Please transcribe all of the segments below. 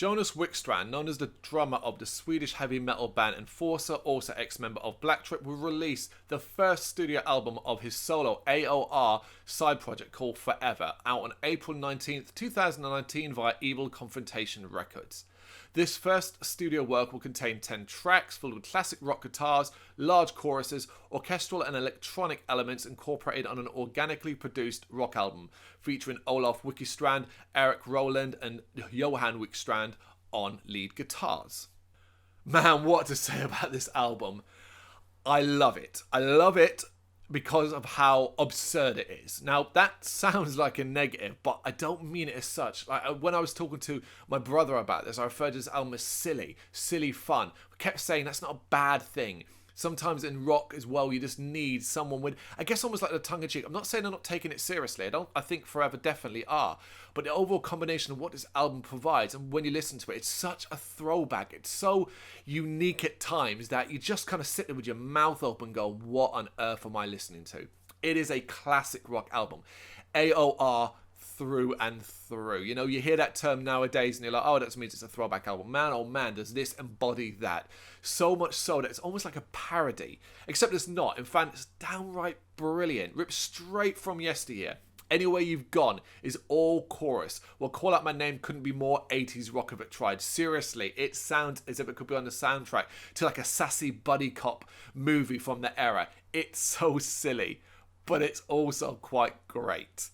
Jonas Wickstrand, known as the drummer of the Swedish heavy metal band Enforcer, also ex-member of Black Trip, will release the first studio album of his solo AOR side project called Forever, out on April 19th, 2019 via Evil Confrontation Records. This first studio work will contain 10 tracks filled with classic rock guitars, large choruses, orchestral and electronic elements incorporated on an organically produced rock album, featuring Olof Wickstrand, Eric Roland and Johan Wickstrand on lead guitars. Man, what to say about this album. I love it. I love it because of how absurd it is. Now, that sounds like a negative, but I don't mean it as such. Like, when I was talking to my brother about this, I referred to this album as silly fun. I kept saying that's not a bad thing. Sometimes in rock as well, you just need someone with, I guess, almost like the tongue-in-cheek. I'm not saying they're not taking it seriously. I think Forever definitely are. But the overall combination of what this album provides, and when you listen to it, it's such a throwback. It's so unique at times that you just kind of sit there with your mouth open and go, what on earth am I listening to? It is a classic rock album. AOR through and through. You know, you hear that term nowadays and you're like, oh, that means it's a throwback album. Man, oh man, does this embody that? So much so that it's almost like a parody. Except it's not. In fact, it's downright brilliant. Ripped straight from yesteryear. Anywhere You've Gone is all chorus. Well, Call Out My Name couldn't be more 80s rock if it tried. Seriously, it sounds as if it could be on the soundtrack to like a sassy buddy cop movie from the era. It's so silly, but it's also quite great.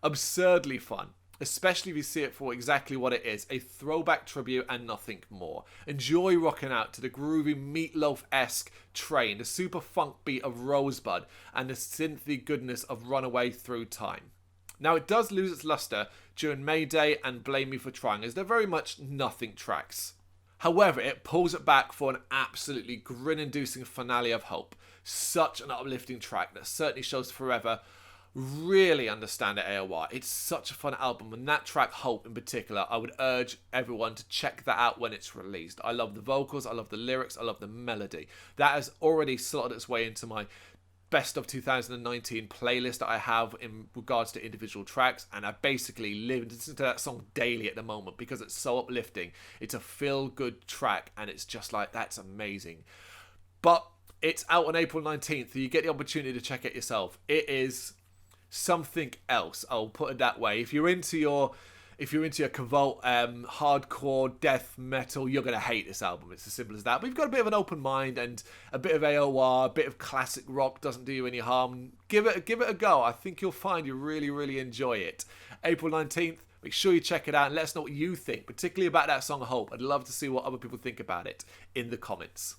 Absurdly fun, especially if you see it for exactly what it is, a throwback tribute and nothing more. Enjoy rocking out to the groovy Meatloaf-esque train, the super funk beat of Rosebud, and the synthy goodness of Runaway Through Time. Now, it does lose its luster during Mayday and Blame Me for Trying, as they're very much nothing tracks. However, it pulls it back for an absolutely grin-inducing finale of hope. Such an uplifting track that certainly shows Forever really understand at AOR. It's such a fun album, and that track Hope in particular, I would urge everyone to check that out when it's released. I love the vocals, I love the lyrics, I love the melody. That has already slotted its way into my best of 2019 playlist that I have in regards to individual tracks, and I basically listen to that song daily at the moment because it's so uplifting. It's a feel-good track, and it's just like, that's amazing. But it's out on April 19th, so you get the opportunity to check it yourself. It is something else, I'll put it that way. If you're into your Cavolt hardcore death metal, you're going to hate this album. It's as simple as that. But you've got a bit of an open mind, and a bit of AOR, a bit of classic rock doesn't do you any harm. Give it a go. I think you'll find you really, really enjoy it. April 19th, make sure you check it out and let us know what you think, particularly about that song Hope. I'd love to see what other people think about it in the comments.